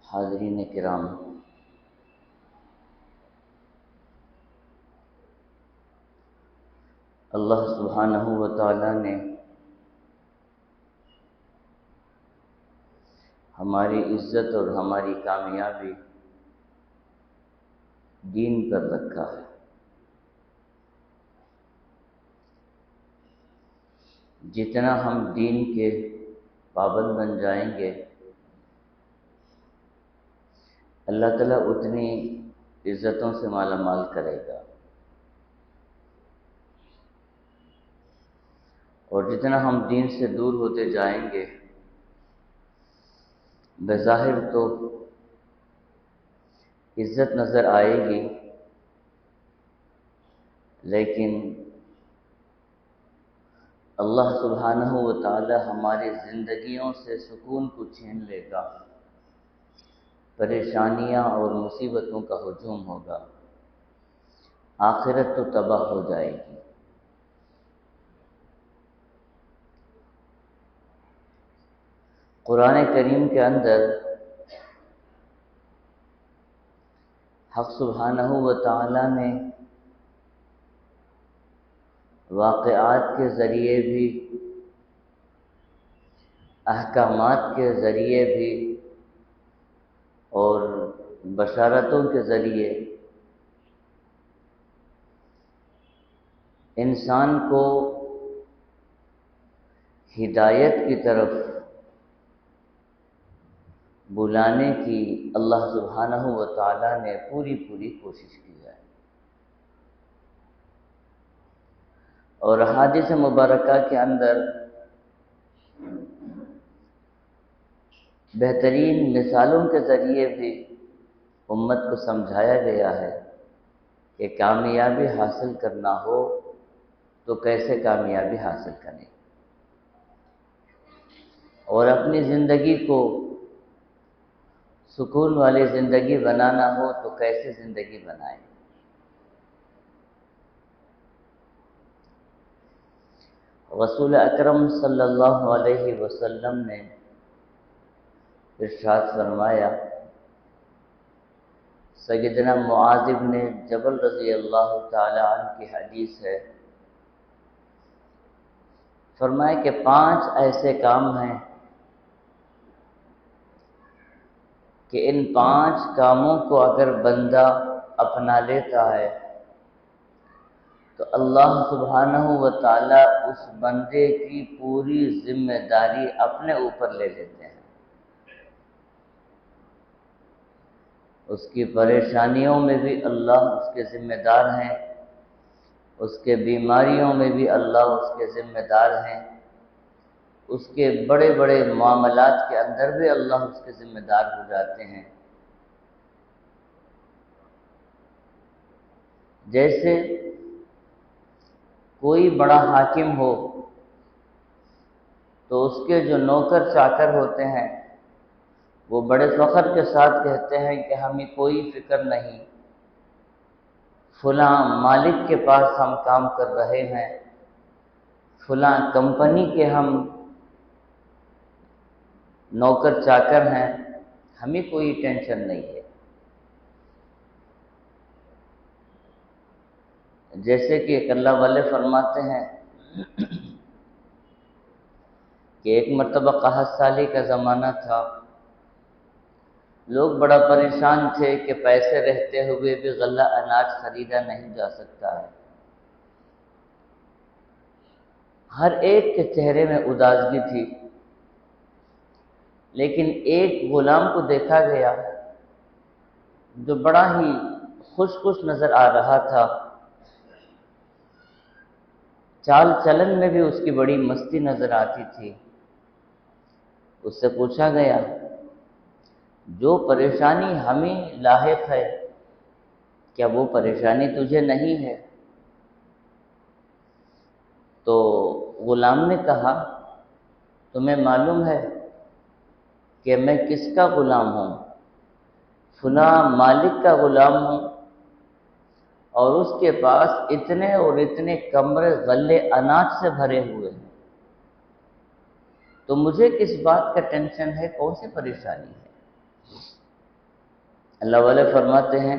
حاضرین کرام، اللہ سبحانہ و تعالی نے ہماری عزت اور ہماری کامیابی دین پر رکھا ہے۔ جتنا ہم دین کے پابند بن جائیں گے، اللہ تعالیٰ اتنی عزتوں سے مالا مال کرے گا، اور جتنا ہم دین سے دور ہوتے جائیں گے، بظاہر تو عزت نظر آئے گی، لیکن اللہ سبحانہ و تعالی ہماری زندگیوں سے سکون کو چھین لے گا، پریشانیاں اور مصیبتوں کا ہجوم ہوگا، آخرت تو تباہ ہو جائے گی۔ قرآن کریم کے اندر حق سبحانہ و تعالی نے واقعات کے ذریعے بھی، احکامات کے ذریعے بھی اور بشارتوں کے ذریعے انسان کو ہدایت کی طرف بلانے کی اللہ سبحانہ و تعالی نے پوری کوشش کی ہے۔ اور احادیث مبارکہ کے اندر بہترین مثالوں کے ذریعے بھی امت کو سمجھایا گیا ہے کہ کامیابی حاصل کرنا ہو تو کیسے کامیابی حاصل کریں، اور اپنی زندگی کو سکون والی زندگی بنانا ہو تو کیسے زندگی بنائیں۔ رسول اکرم صلی اللہ علیہ وسلم نے ارشاد فرمایا، سیدنا معاذ بن جبل رضی اللہ تعالی عنہ کی حدیث ہے، فرمایا کہ 5 ایسے کام ہیں کہ ان 5 کاموں کو اگر بندہ اپنا لیتا ہے تو اللہ سبحانہ و تعالی اس بندے کی پوری ذمہ داری اپنے اوپر لے لیتے ہیں۔ اس کی پریشانیوں میں بھی اللہ اس کے ذمہ دار ہیں، اس کے بیماریوں میں بھی اللہ اس کے ذمہ دار ہیں، اس کے بڑے بڑے معاملات کے اندر بھی اللہ اس کے ذمہ دار ہو جاتے ہیں۔ جیسے کوئی بڑا حاکم ہو تو اس کے جو نوکر چاکر ہوتے ہیں وہ بڑے فخر کے ساتھ کہتے ہیں کہ ہمیں کوئی فکر نہیں، فلاں مالک کے پاس ہم کام کر رہے ہیں، فلاں کمپنی کے ہم نوکر چاکر ہیں، ہمیں کوئی ٹینشن نہیں ہے۔ جیسے کہ ایک اللہ والے فرماتے ہیں کہ ایک مرتبہ قحط سالی کا زمانہ تھا، لوگ بڑا پریشان تھے کہ پیسے رہتے ہوئے بھی غلہ اناج خریدا نہیں جا سکتا ہے۔ ہر ایک کے چہرے میں اداسگی تھی، لیکن ایک غلام کو دیکھا گیا جو بڑا ہی خوش نظر آ رہا تھا، چال چلن میں بھی اس کی بڑی مستی نظر آتی تھی۔ اس سے پوچھا گیا، جو پریشانی ہمیں لاحق ہے کیا وہ پریشانی تجھے نہیں ہے؟ تو غلام نے کہا، تمہیں معلوم ہے کہ میں کس کا غلام ہوں؟ فلاں مالک کا غلام ہوں، اور اس کے پاس اتنے اور اتنے کمرے غلے اناج سے بھرے ہوئے ہیں، تو مجھے کس بات کا ٹینشن ہے، کون سی پریشانی ہے؟ اللہ والے فرماتے ہیں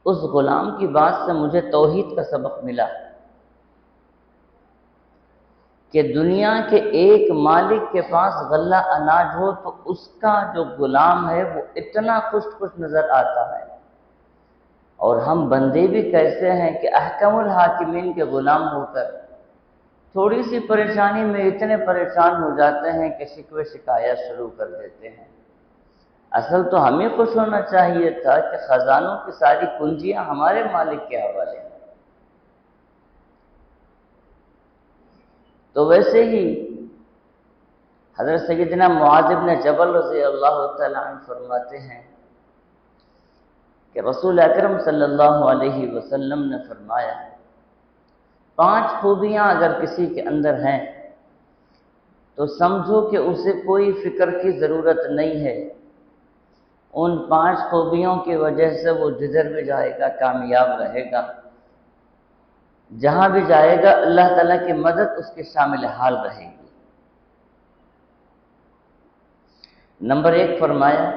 اس غلام کی بات سے مجھے توحید کا سبق ملا کہ دنیا کے ایک مالک کے پاس غلہ اناج ہو تو اس کا جو غلام ہے وہ اتنا خوش نظر آتا ہے، اور ہم بندے بھی کیسے ہیں کہ احکم الحاکمین کے غلام ہو کر تھوڑی سی پریشانی میں اتنے پریشان ہو جاتے ہیں کہ شکوے شکایت شروع کر دیتے ہیں۔ اصل تو ہمیں خوش ہونا چاہیے تھا کہ خزانوں کی ساری کنجیاں ہمارے مالک کے حوالے ہیں۔ تو ویسے ہی حضرت سیدنا معاذ بن جبل رضی اللہ تعالی عنہ فرماتے ہیں کہ رسول اکرم صلی اللہ علیہ وسلم نے فرمایا 5 خوبیاں اگر کسی کے اندر ہیں تو سمجھو کہ اسے کوئی فکر کی ضرورت نہیں ہے، ان 5 خوبیوں کی وجہ سے وہ جدھر بھی جائے گا کامیاب رہے گا، جہاں بھی جائے گا اللہ تعالیٰ کی مدد اس کے شامل حال رہے گی۔ نمبر 1 فرمایا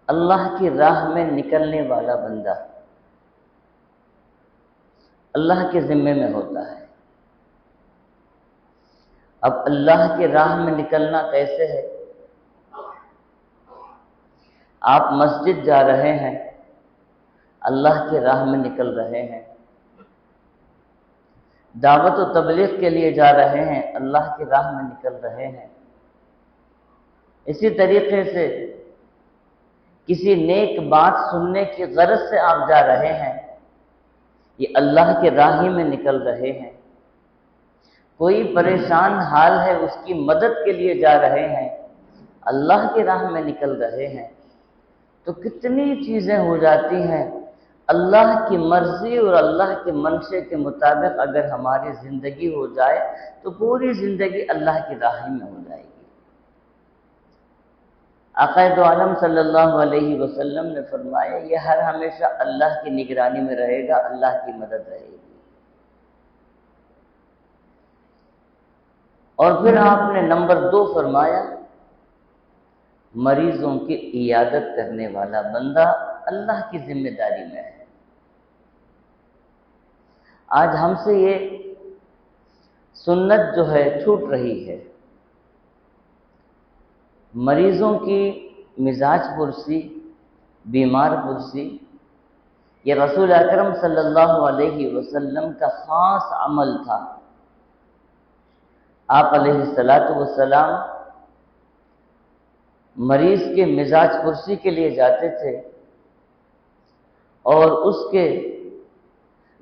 اللہ کی راہ میں نکلنے والا بندہ اللہ کے ذمے میں ہوتا ہے۔ اب اللہ کی راہ میں نکلنا کیسے ہے؟ آپ مسجد جا رہے ہیں، اللہ کی راہ میں نکل رہے ہیں، دعوت و تبلیغ کے لیے جا رہے ہیں، اللہ کی راہ میں نکل رہے ہیں۔ اسی طریقے سے کسی نیک بات سننے کی غرض سے آپ جا رہے ہیں، یہ اللہ کے راہ میں نکل رہے ہیں۔ کوئی پریشان حال ہے اس کی مدد کے لیے جا رہے ہیں، اللہ کی راہ میں نکل رہے ہیں۔ تو کتنی چیزیں ہو جاتی ہیں اللہ کی مرضی اور اللہ کے منشے کے مطابق اگر ہماری زندگی ہو جائے تو پوری زندگی اللہ کی راہ میں ہو جائے گی۔ آقا دو عالم صلی اللہ علیہ وسلم نے فرمایا یہ ہر ہمیشہ اللہ کی نگرانی میں رہے گا، اللہ کی مدد رہے گی۔ اور پھر آپ نے نمبر 2 فرمایا مریضوں کی عیادت کرنے والا بندہ اللہ کی ذمہ داری میں ہے۔ آج ہم سے یہ سنت جو ہے چھوٹ رہی ہے۔ مریضوں کی مزاج پرسی، بیمار پرسی، یہ رسول اکرم صلی اللہ علیہ وسلم کا خاص عمل تھا۔ آپ علیہ السلام مریض کے مزاج پرسی کے لیے جاتے تھے اور اس کے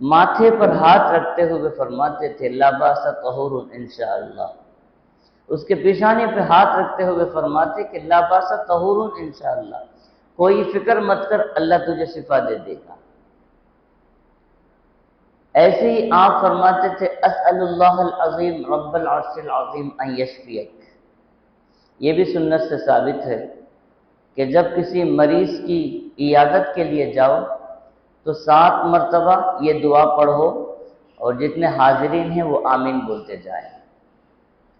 ماتھے پر ہاتھ رکھتے ہوئے فرماتے تھے لا باس طہور انشاءاللہ، اس کے پیشانی پہ ہاتھ رکھتے ہوئے فرماتے کہ لا باس طہور انشاءاللہ، کوئی فکر مت کر اللہ تجھے شفا دے دے گا۔ ایسے ہی آپ فرماتے تھے اسأل اللہ العظیم رب العرش العظیم ان یشفیک۔ یہ بھی سنت سے ثابت ہے کہ جب کسی مریض کی عیادت کے لیے جاؤ تو 7 مرتبہ یہ دعا پڑھو اور جتنے حاضرین ہیں وہ آمین بولتے جائیں،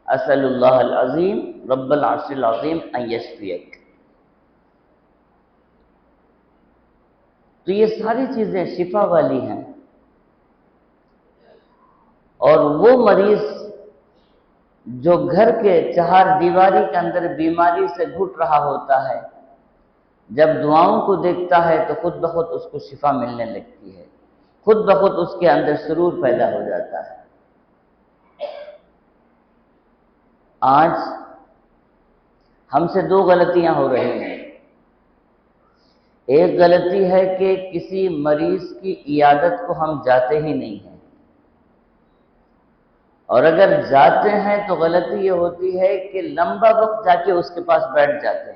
اسأل اللہ العظیم رب العرش العظیم ان یشفیک۔ تو یہ ساری چیزیں شفا والی ہیں، اور وہ مریض جو گھر کے 4 دیواری کے اندر بیماری سے گھٹ رہا ہوتا ہے، جب دعاؤں کو دیکھتا ہے تو خود بخود اس کو شفا ملنے لگتی ہے، خود بخود اس کے اندر سرور پیدا ہو جاتا ہے۔ آج ہم سے 2 غلطیاں ہو رہی ہیں۔ ایک غلطی ہے کہ کسی مریض کی عیادت کو ہم جاتے ہی نہیں ہیں، اور اگر جاتے ہیں تو غلطی یہ ہوتی ہے کہ لمبا وقت جا کے اس کے پاس بیٹھ جاتے ہیں۔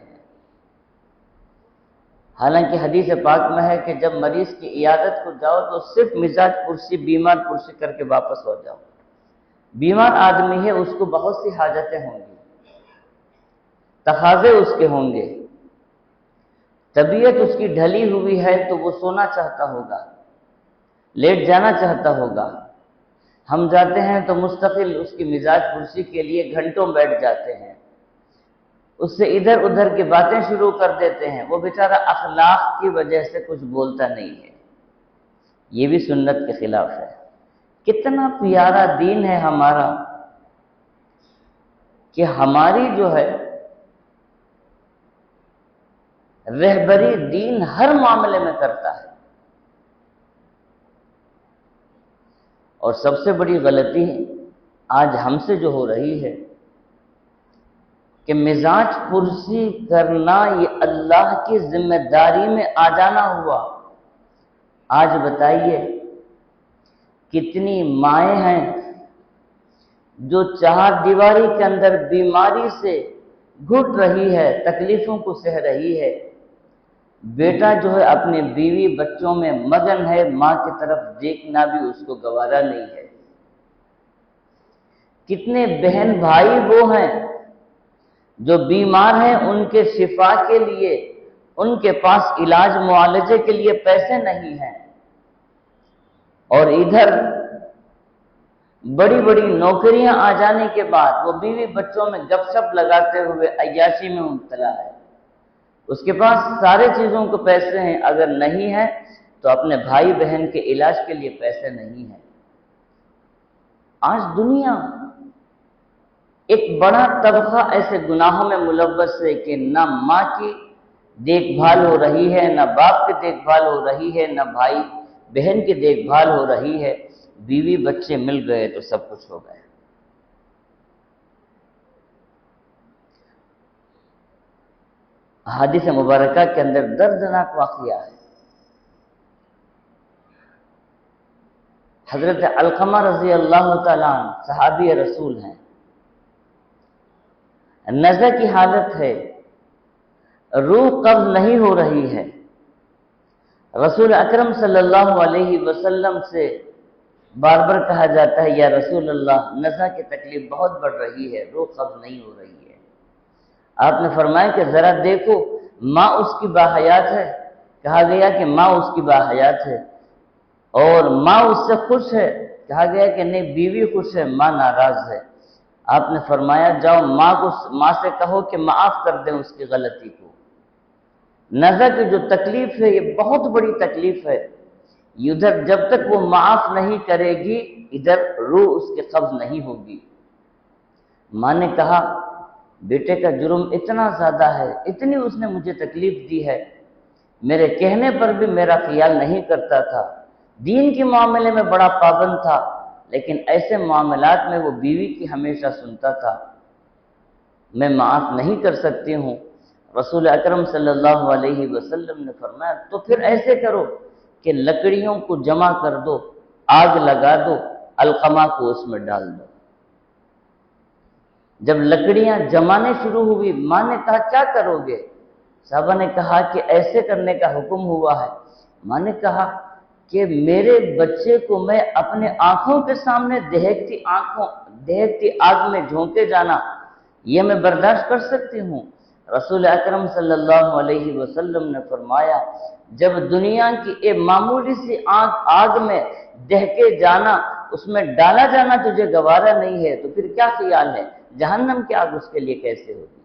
حالانکہ حدیث پاک میں ہے کہ جب مریض کی عیادت کو جاؤ تو صرف مزاج پرسی، بیمار پرسی کر کے واپس ہو جاؤ۔ بیمار آدمی ہے، اس کو بہت سی حاجتیں ہوں گی، تقاضے اس کے ہوں گے، طبیعت اس کی ڈھلی ہوئی ہے تو وہ سونا چاہتا ہوگا، لیٹ جانا چاہتا ہوگا۔ ہم جاتے ہیں تو مستقل اس کی مزاج پرسی کے لیے گھنٹوں بیٹھ جاتے ہیں، اس سے ادھر ادھر کی باتیں شروع کر دیتے ہیں، وہ بیچارہ اخلاق کی وجہ سے کچھ بولتا نہیں ہے، یہ بھی سنت کے خلاف ہے۔ کتنا پیارا دین ہے ہمارا کہ ہماری جو ہے رہبری دین ہر معاملے میں کرتا ہے۔ اور سب سے بڑی غلطی آج ہم سے جو ہو رہی ہے کہ مزاج پرسی کرنا یہ اللہ کی ذمہ داری میں آ جانا ہوا۔ آج بتائیے کتنی مائیں ہیں جو چار دیواری کے اندر بیماری سے گھٹ رہی ہے، تکلیفوں کو سہ رہی ہے، بیٹا جو ہے اپنے بیوی بچوں میں مگن ہے، ماں کی طرف دیکھنا بھی اس کو گوارا نہیں ہے۔ کتنے بہن بھائی وہ ہیں جو بیمار ہیں، ان کے شفا کے لیے ان کے پاس علاج معالجے کے لیے پیسے نہیں ہیں، اور ادھر بڑی بڑی نوکریاں آ جانے کے بعد وہ بیوی بچوں میں گپ شپ لگاتے ہوئے عیاشی میں مبتلا ہے۔ اس کے پاس سارے چیزوں کو پیسے ہیں، اگر نہیں ہے تو اپنے بھائی بہن کے علاج کے لیے پیسے نہیں ہیں۔ آج دنیا ایک بڑا طبقہ ایسے گناہوں میں ملوث ہے کہ نہ ماں کی دیکھ بھال ہو رہی ہے، نہ باپ کی دیکھ بھال ہو رہی ہے، نہ بھائی بہن کی دیکھ بھال ہو رہی ہے، بیوی بچے مل گئے تو سب کچھ ہو گئے۔ حدیث مبارکہ کے اندر دردناک واقعہ ہے۔ حضرت علقمہ رضی اللہ تعالیٰ عنہ صحابی رسول ہیں، نزع کی حالت ہے، روح قبض نہیں ہو رہی ہے، رسول اکرم صلی اللہ علیہ وسلم سے بار بار کہا جاتا ہے یا رسول اللہ نزع کی تکلیف بہت بڑھ رہی ہے، روح قبض نہیں ہو رہی ہے۔ آپ نے فرمایا کہ ذرا دیکھو ماں اس کی باحیات ہے، کہا گیا کہ ماں اس کی باحیات ہے، اور ماں اس سے خوش ہے، کہا گیا کہ نہیں بیوی خوش ہے، ماں ناراض ہے۔ آپ نے فرمایا جاؤ ماں سے کہو کہ معاف کر دیں اس کی غلطی کو۔ نزع کی جو تکلیف ہے یہ بہت بڑی تکلیف ہے، ادھر جب تک وہ معاف نہیں کرے گی ادھر روح اس کے قبض نہیں ہوگی۔ ماں نے کہا بیٹے کا جرم اتنا زیادہ ہے، اتنی اس نے مجھے تکلیف دی ہے، میرے کہنے پر بھی میرا خیال نہیں کرتا تھا، دین کے معاملے میں بڑا پابند تھا، لیکن ایسے معاملات میں وہ بیوی کی ہمیشہ سنتا تھا، میں معاف نہیں کر سکتی ہوں۔ رسول اکرم صلی اللہ علیہ وسلم نے فرمایا تو پھر ایسے کرو کہ لکڑیوں کو جمع کر دو، آگ لگا دو، علقمہ کو اس میں ڈال دو۔ جب لکڑیاں جمانے شروع ہوئی، ماں نے کہا کیا کرو گے؟ صحابہ نے کہا کہ ایسے کرنے کا حکم ہوا ہے۔ ماں نے کہا کہ میرے بچے کو میں اپنے آنکھوں کے سامنے دہکتی آگ میں جھونکے جانا یہ میں برداشت کر سکتی ہوں؟ رسول اکرم صلی اللہ علیہ وسلم نے فرمایا جب دنیا کی ایک معمولی سی آگ میں دہکے جانا، اس میں ڈالا جانا تجھے گوارا نہیں ہے تو پھر کیا خیال ہے جہنم کی آگ اس کے لیے کیسے ہوگی؟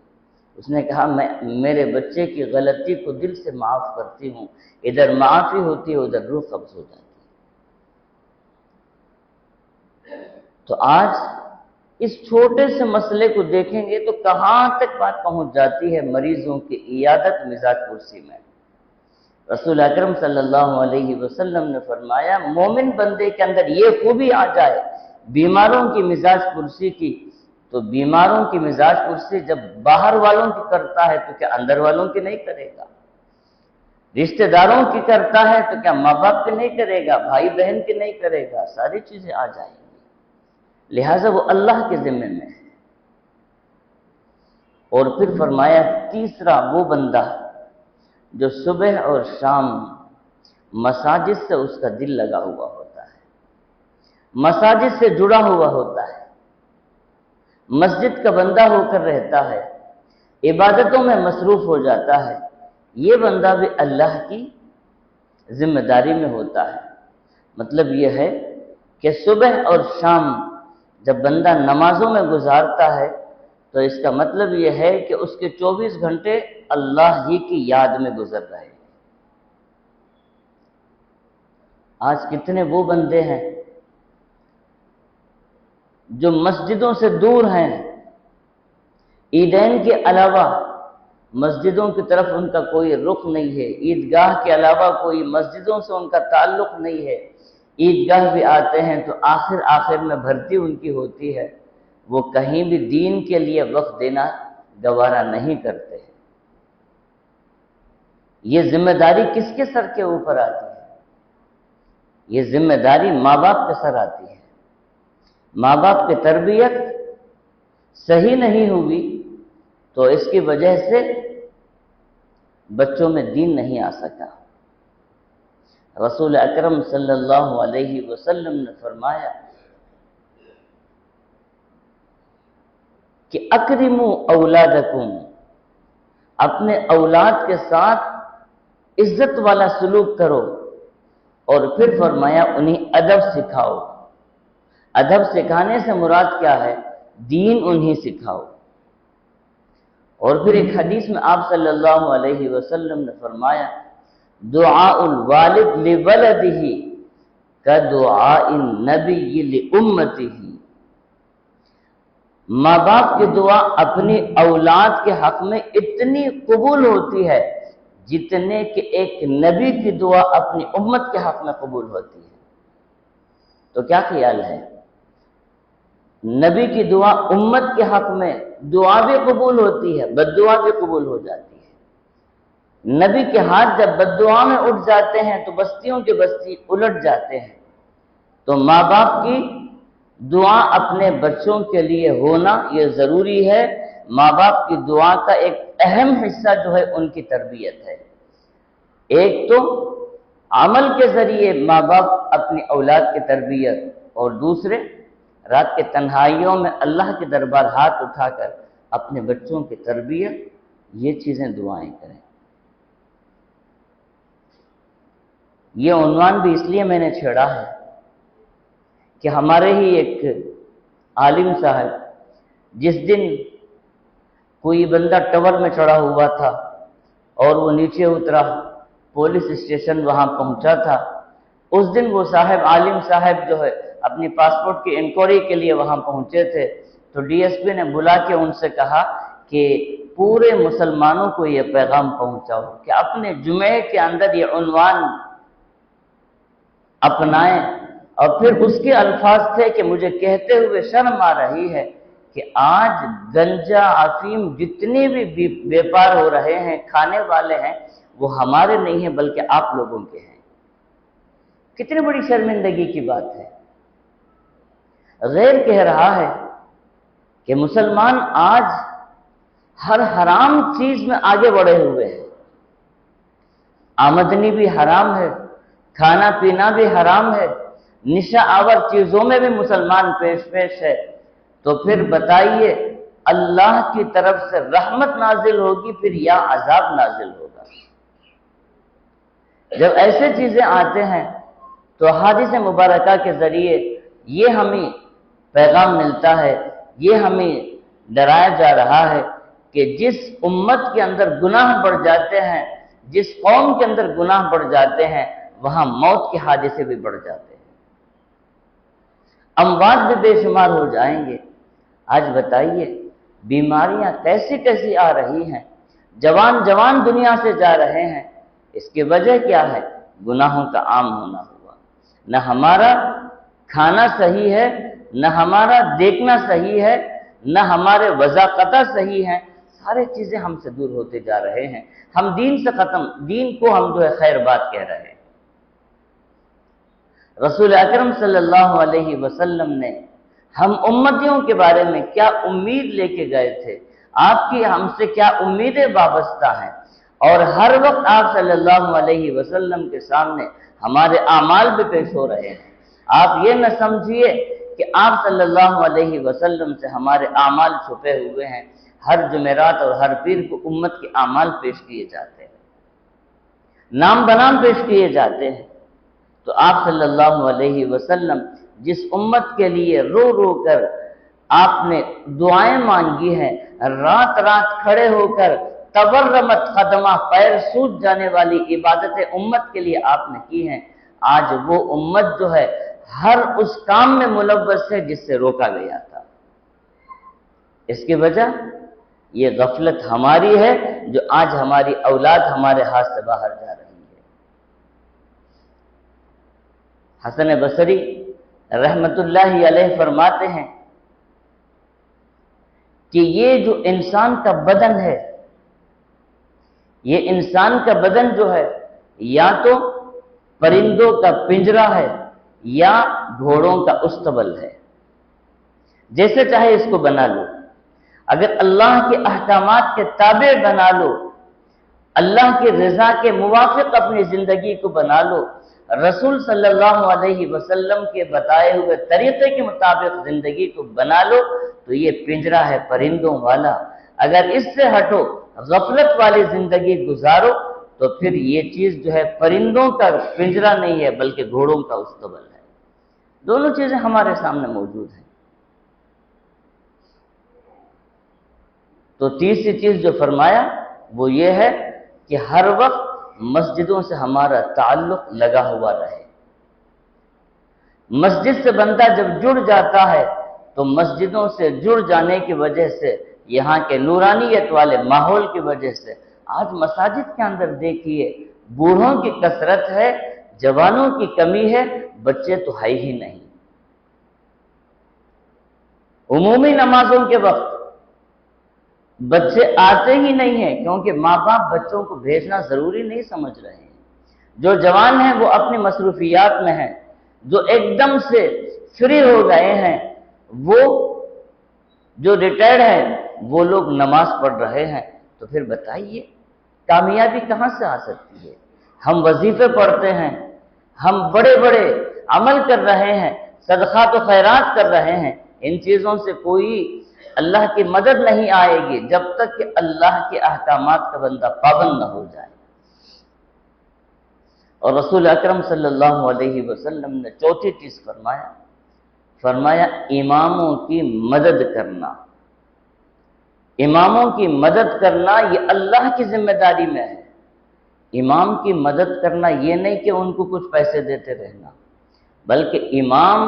اس نے کہا میں میرے بچے کی غلطی کو دل سے معاف کرتی ہوں، ادھر معافی ہوتی ہے ادھر روح قبض ہو جاتی ہے۔ تو آج اس چھوٹے سے مسئلے کو دیکھیں گے تو کہاں تک بات پہنچ جاتی ہے مریضوں کی عیادت مزاج پرسی میں۔ رسول اکرم صلی اللہ علیہ وسلم نے فرمایا مومن بندے کے اندر یہ خوبی آ جائے بیماروں کی مزاج پرسی کی، تو بیماروں کی مزاج پرسی جب باہر والوں کی کرتا ہے تو کیا اندر والوں کی نہیں کرے گا؟ رشتہ داروں کی کرتا ہے تو کیا ماں باپ کی نہیں کرے گا؟ بھائی بہن کی نہیں کرے گا؟ ساری چیزیں آ جائیں گی، لہٰذا وہ اللہ کے ذمہ میں ہے۔ اور پھر فرمایا تیسرا وہ بندہ جو صبح اور شام مساجد سے اس کا دل لگا ہوا ہوتا ہے، مساجد سے جڑا ہوا ہوتا ہے، مسجد کا بندہ ہو کر رہتا ہے، عبادتوں میں مصروف ہو جاتا ہے، یہ بندہ بھی اللہ کی ذمہ داری میں ہوتا ہے۔ مطلب یہ ہے کہ صبح اور شام جب بندہ نمازوں میں گزارتا ہے تو اس کا مطلب یہ ہے کہ اس کے 24 گھنٹے اللہ ہی کی یاد میں گزر رہے ہیں۔ آج کتنے وہ بندے ہیں جو مسجدوں سے دور ہیں، عیدین کے علاوہ مسجدوں کی طرف ان کا کوئی رخ نہیں ہے، عیدگاہ کے علاوہ کوئی مسجدوں سے ان کا تعلق نہیں ہے، عیدگاہ بھی آتے ہیں تو آخر میں بھرتی ان کی ہوتی ہے، وہ کہیں بھی دین کے لیے وقت دینا گوارا نہیں کرتے۔ یہ ذمہ داری کس کے سر کے اوپر آتی ہے؟ یہ ذمہ داری ماں باپ کے سر آتی ہے۔ ماں باپ کی تربیت صحیح نہیں ہوئی تو اس کی وجہ سے بچوں میں دین نہیں آ سکا۔ رسول اکرم صلی اللہ علیہ وسلم نے فرمایا کہ اکرموا اولادکم، اپنے اولاد کے ساتھ عزت والا سلوک کرو، اور پھر فرمایا انہیں ادب سکھاؤ۔ ادب سکھانے سے مراد کیا ہے؟ دین انہیں سکھاؤ۔ اور پھر ایک حدیث میں آپ صلی اللہ علیہ وسلم نے فرمایا دعاء الوالد لولدہ کدعاء النبی لامتہ، ماں باپ کی دعا اپنی اولاد کے حق میں اتنی قبول ہوتی ہے جتنے کہ ایک نبی کی دعا اپنی امت کے حق میں قبول ہوتی ہے۔ تو کیا خیال ہے؟ نبی کی دعا امت کے حق میں دعا بھی قبول ہوتی ہے، بد دعا بھی قبول ہو جاتی ہے۔ نبی کے ہاتھ جب بد دعا میں اٹھ جاتے ہیں تو بستیوں کے بستی الٹ جاتے ہیں۔ تو ماں باپ کی دعا اپنے بچوں کے لیے ہونا یہ ضروری ہے۔ ماں باپ کی دعا کا ایک اہم حصہ جو ہے ان کی تربیت ہے۔ ایک تو عمل کے ذریعے ماں باپ اپنی اولاد کی تربیت، اور دوسرے رات کے تنہائیوں میں اللہ کے دربار ہاتھ اٹھا کر اپنے بچوں کی تربیت، یہ چیزیں دعائیں کریں۔ یہ عنوان بھی اس لیے میں نے چھیڑا ہے کہ ہمارے ہی ایک عالم صاحب، جس دن کوئی بندہ ٹاور میں چڑھا ہوا تھا اور وہ نیچے اترا، پولیس اسٹیشن وہاں پہنچا تھا، اس دن وہ عالم صاحب جو ہے اپنی پاسپورٹ کی انکوائری کے لیے وہاں پہنچے تھے، تو ڈی ایس پی نے بلا کے ان سے کہا کہ پورے مسلمانوں کو یہ پیغام پہنچاؤ کہ اپنے جمعے کے اندر یہ عنوان اپنائیں۔ اور پھر اس کے الفاظ تھے کہ مجھے کہتے ہوئے شرم آ رہی ہے کہ آج گنجا افیم جتنے بھی بیپار ہو رہے ہیں، کھانے والے ہیں، وہ ہمارے نہیں ہیں بلکہ آپ لوگوں کے ہیں۔ کتنی بڑی شرمندگی کی بات ہے۔ غیر کہہ رہا ہے کہ مسلمان آج ہر حرام چیز میں آگے بڑھے ہوئے ہیں، آمدنی بھی حرام ہے، کھانا پینا بھی حرام ہے، نشہ آور چیزوں میں بھی مسلمان پیش ہے۔ تو پھر بتائیے اللہ کی طرف سے رحمت نازل ہوگی پھر یا عذاب نازل ہوگا؟ جب ایسے چیزیں آتے ہیں تو حدیث مبارکہ کے ذریعے یہ ہمیں پیغام ملتا ہے، یہ ہمیں ڈرایا جا رہا ہے کہ جس امت کے اندر گناہ بڑھ جاتے ہیں، جس قوم کے اندر گناہ بڑھ جاتے ہیں، وہاں موت کے حادثے بھی بڑھ جاتے ہیں، اموات بھی بے شمار ہو جائیں گے۔ آج بتائیے بیماریاں کیسی آ رہی ہیں، جوان دنیا سے جا رہے ہیں، اس کی وجہ کیا ہے؟ گناہوں کا عام ہونا ہوا۔ نہ ہمارا کھانا صحیح ہے، نہ ہمارا دیکھنا صحیح ہے، نہ ہمارے وضاقتہ صحیح ہیں، سارے چیزیں ہم سے دور ہوتے جا رہے ہیں۔ ہم دین کو ہم جو ہے خیر بات کہہ رہے ہیں۔ رسول اکرم صلی اللہ علیہ وسلم نے ہم امتیوں کے بارے میں کیا امید لے کے گئے تھے، آپ کی ہم سے کیا امیدیں وابستہ ہیں، اور ہر وقت آپ صلی اللہ علیہ وسلم کے سامنے ہمارے اعمال بھی پیش ہو رہے ہیں۔ آپ یہ نہ سمجھیے کہ آپ صلی اللہ علیہ وسلم سے ہمارے اعمال چھپے ہوئے ہیں۔ ہر جمعرات اور ہر پیر کو امت کے اعمال پیش کیے جاتے ہیں، نام بنام پیش کیے جاتے ہیں۔ تو آپ صلی اللہ علیہ وسلم جس امت کے لیے رو رو کر آپ نے دعائیں مانگی ہیں، رات رات کھڑے ہو کر تورمت خدمہ، پیر سوج جانے والی عبادتیں امت کے لیے آپ نے کی ہیں، آج وہ امت جو ہے ہر اس کام میں ملوث ہے جس سے روکا گیا تھا۔ اس کی وجہ یہ غفلت ہماری ہے جو آج ہماری اولاد ہمارے ہاتھ سے باہر جا رہی ہے۔ حسن بصری رحمت اللہ علیہ فرماتے ہیں کہ یہ جو انسان کا بدن ہے، یہ انسان کا بدن جو ہے یا تو پرندوں کا پنجرہ ہے یا گھوڑوں کا استبل ہے، جیسے چاہے اس کو بنا لو۔ اگر اللہ کے احکامات کے تابع بنا لو، اللہ کی رضا کے موافق اپنی زندگی کو بنا لو، رسول صلی اللہ علیہ وسلم کے بتائے ہوئے طریقے کے مطابق زندگی کو بنا لو، تو یہ پنجرہ ہے پرندوں والا۔ اگر اس سے ہٹو، غفلت والی زندگی گزارو، تو پھر یہ چیز جو ہے پرندوں کا پنجرہ نہیں ہے بلکہ گھوڑوں کا استبل ہے۔ دونوں چیزیں ہمارے سامنے موجود ہیں۔ تو تیسری چیز جو فرمایا وہ یہ ہے کہ ہر وقت مسجدوں سے ہمارا تعلق لگا ہوا رہے۔ مسجد سے بندہ جب جڑ جاتا ہے تو مسجدوں سے جڑ جانے کی وجہ سے، یہاں کے نورانیت والے ماحول کی وجہ سے، آج مساجد کے اندر دیکھیے بوڑھوں کی کثرت ہے، جوانوں کی کمی ہے، بچے تو ہے ہی نہیں۔ عمومی نمازوں کے وقت بچے آتے ہی نہیں ہیں، کیونکہ ماں باپ بچوں کو بھیجنا ضروری نہیں سمجھ رہے ہیں۔ جو جوان ہیں وہ اپنی مصروفیات میں ہیں، جو ایک دم سے فری ہو گئے ہیں، وہ جو ریٹائرڈ ہیں وہ لوگ نماز پڑھ رہے ہیں۔ تو پھر بتائیے کامیابی کہاں سے آ سکتی ہے؟ ہم وظیفے پڑھتے ہیں، ہم بڑے بڑے عمل کر رہے ہیں، صدقات و خیرات کر رہے ہیں، ان چیزوں سے کوئی اللہ کی مدد نہیں آئے گی جب تک کہ اللہ کے احکامات کا بندہ پابند نہ ہو جائے۔ اور رسول اکرم صلی اللہ علیہ وسلم نے چوتھی چیز فرمایا اماموں کی مدد کرنا۔ اماموں کی مدد کرنا یہ اللہ کی ذمہ داری میں ہے۔ امام کی مدد کرنا یہ نہیں کہ ان کو کچھ پیسے دیتے رہنا، بلکہ امام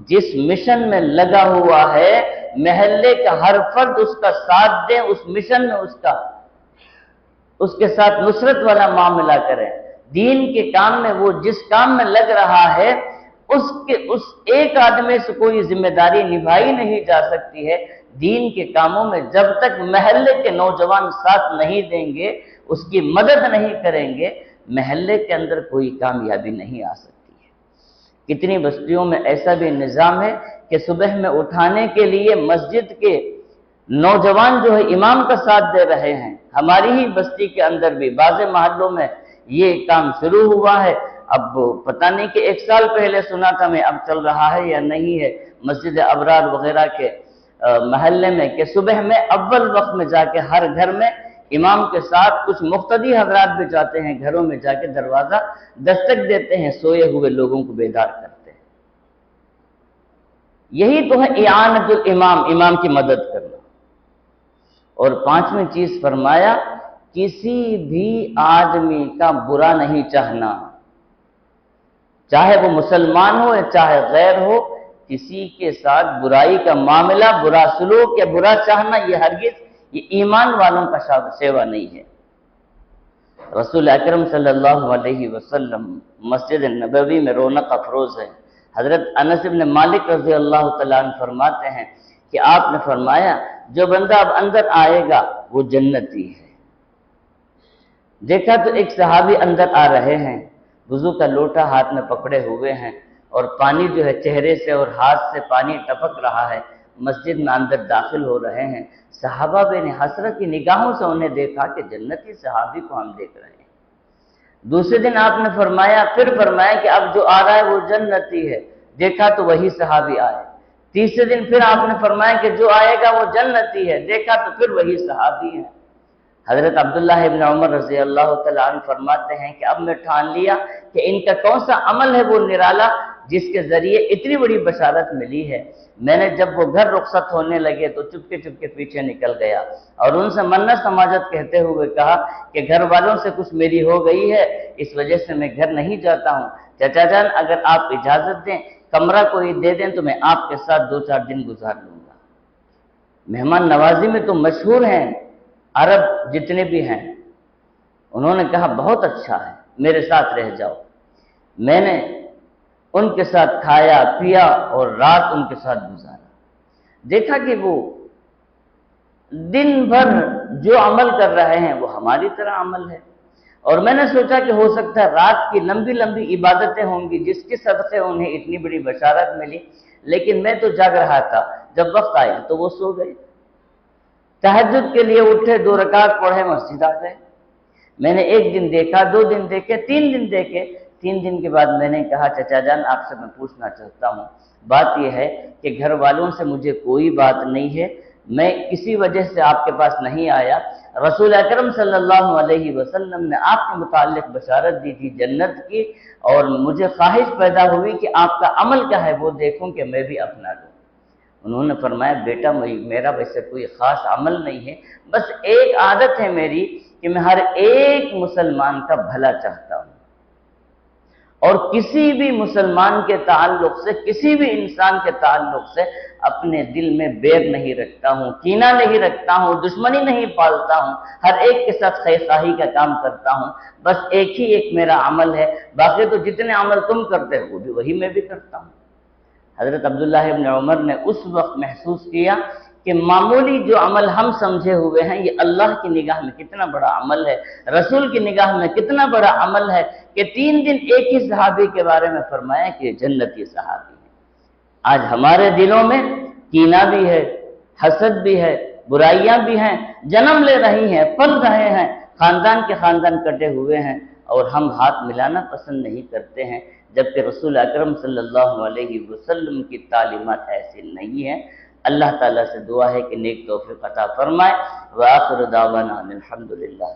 جس مشن میں لگا ہوا ہے، محلے کا ہر فرد اس کا ساتھ دے، اس مشن میں اس کے ساتھ نصرت والا معاملہ کرے۔ دین کے کام میں وہ جس کام میں لگ رہا ہے، اس ایک آدمی سے کوئی ذمہ داری نبھائی نہیں جا سکتی ہے۔ دین کے کاموں میں جب تک محلے کے نوجوان ساتھ نہیں دیں گے، اس کی مدد نہیں کریں گے، محلے کے اندر کوئی کامیابی نہیں آ سکتی ہے۔ کتنی بستیوں میں ایسا بھی نظام ہے کہ صبح میں اٹھانے کے لیے مسجد کے نوجوان جو ہے امام کا ساتھ دے رہے ہیں۔ ہماری ہی بستی کے اندر بھی بعض محلوں میں یہ کام شروع ہوا ہے۔ اب پتہ نہیں کہ 1 سال پہلے سنا تھا میں، اب چل رہا ہے یا نہیں ہے، مسجد ابرار وغیرہ کے محلے میں، کہ صبح میں اول وقت میں جا کے ہر گھر میں امام کے ساتھ کچھ مقتدی حضرات بھی جاتے ہیں، گھروں میں جا کے دروازہ دستک دیتے ہیں، سوئے ہوئے لوگوں کو بیدار کرتے ہیں۔ یہی تو ہے اعانت الامام، امام کی مدد کرنا۔ اور 5ویں چیز فرمایا کسی بھی آدمی کا برا نہیں چاہنا، چاہے وہ مسلمان ہو یا چاہے غیر ہو، کسی کے ساتھ برائی کا معاملہ، برا سلوک یا برا چاہنا یہ ہرگز یہ ایمان والوں کا سیوا نہیں ہے۔ رسول اکرم صلی اللہ علیہ وسلم مسجد نبوی میں رونق افروز ہے۔ حضرت انس بن مالک رضی اللہ تعالیٰ عنہ فرماتے ہیں کہ آپ نے فرمایا جو بندہ اب اندر آئے گا وہ جنتی ہے۔ دیکھا تو ایک صحابی اندر آ رہے ہیں، وضو کا لوٹا ہاتھ میں پکڑے ہوئے ہیں، اور پانی جو ہے چہرے سے اور ہاتھ سے پانی ٹپک رہا ہے، مسجد میں اندر داخل ہو رہے ہیں۔ صحابہ نے حسرت کی نگاہوں سے انہیں دیکھا کہ جنتی صحابی کو ہم دیکھ رہے ہیں۔ دوسرے دن آپ نے فرمایا کہ اب جو آ رہا ہے وہ جنتی ہے، دیکھا تو وہی صحابی آئے۔ تیسرے دن پھر آپ نے فرمایا کہ جو آئے گا وہ جنتی ہے، دیکھا تو پھر وہی صحابی ہے۔ حضرت عبداللہ ابن عمر رضی اللہ تعالیٰ عنہ فرماتے ہیں کہ اب میں ٹھان لیا کہ ان کا کون سا عمل ہے وہ نرالا جس کے ذریعے اتنی بڑی بشارت ملی ہے۔ میں نے جب وہ گھر رخصت ہونے لگے تو چپکے پیچھے نکل گیا اور ان سے منت سماجت کہتے ہوئے کہا کہ گھر والوں سے کچھ میری ہو گئی ہے، اس وجہ سے میں گھر نہیں جاتا ہوں۔ چچا جان اگر آپ اجازت دیں، کمرہ کوئی دے دیں تو میں آپ کے ساتھ 2-4 دن گزار لوں گا۔ مہمان نوازی میں تو مشہور ہیں عرب جتنے بھی ہیں۔ انہوں نے کہا بہت اچھا ہے، میرے ساتھ رہ جاؤ۔ میں نے ان کے ساتھ کھایا پیا اور رات ان کے ساتھ گزارا۔ دیکھا کہ وہ دن بھر جو عمل کر رہے ہیں وہ ہماری طرح عمل ہے، اور میں نے سوچا کہ ہو سکتا ہے رات کی لمبی لمبی عبادتیں ہوں گی جس کے صدقے انہیں اتنی بڑی بشارت ملی، لیکن میں تو جاگ رہا تھا۔ جب وقت آیا تو وہ سو گئے۔ تہجد کے لیے اٹھے، 2 رکعت پڑھے، مسجد آ گئے۔ میں نے 1 دن دیکھا، 2 دن دیکھے، 3 دن دیکھے۔ 3 دن کے بعد میں نے کہا چچا جان آپ سے میں پوچھنا چاہتا ہوں، بات یہ ہے کہ گھر والوں سے مجھے کوئی بات نہیں ہے، میں کسی وجہ سے آپ کے پاس نہیں آیا، رسول اکرم صلی اللہ علیہ وسلم نے آپ کے متعلق بشارت دی تھی جنت کی، اور مجھے خواہش پیدا ہوئی کہ آپ کا عمل کیا ہے وہ دیکھوں کہ میں بھی اپنا لوں۔ انہوں نے فرمایا بیٹا میرا ویسے کوئی خاص عمل نہیں ہے، بس ایک عادت ہے میری کہ میں ہر ایک مسلمان کا بھلا چاہتا ہوں، اور کسی بھی مسلمان کے تعلق سے، کسی بھی انسان کے تعلق سے اپنے دل میں بیر نہیں رکھتا ہوں، کینہ نہیں رکھتا ہوں، دشمنی نہیں پالتا ہوں، ہر ایک کے ساتھ خیر خواہی کا کام کرتا ہوں۔ بس ایک ہی ایک میرا عمل ہے، باقی تو جتنے عمل تم کرتے ہو وہ بھی وہی میں بھی کرتا ہوں۔ حضرت عبداللہ ابن عمر نے اس وقت محسوس کیا کہ معمولی جو عمل ہم سمجھے ہوئے ہیں یہ اللہ کی نگاہ میں کتنا بڑا عمل ہے، رسول کی نگاہ میں کتنا بڑا عمل ہے کہ 3 دن ایک ہی صحابی کے بارے میں فرمایا کہ یہ جنتی صحابی ہے۔ آج ہمارے دلوں میں کینہ بھی ہے، حسد بھی ہے، برائیاں بھی ہیں، جنم لے رہی ہیں، پل رہے ہیں، خاندان کے خاندان کٹے ہوئے ہیں، اور ہم ہاتھ ملانا پسند نہیں کرتے ہیں، جبکہ رسول اکرم صلی اللہ علیہ وسلم کی تعلیمات ایسی نہیں ہیں۔ اللہ تعالیٰ سے دعا ہے کہ نیک توفیق عطا فرمائے۔ وآخر دعوانا الحمدللہ۔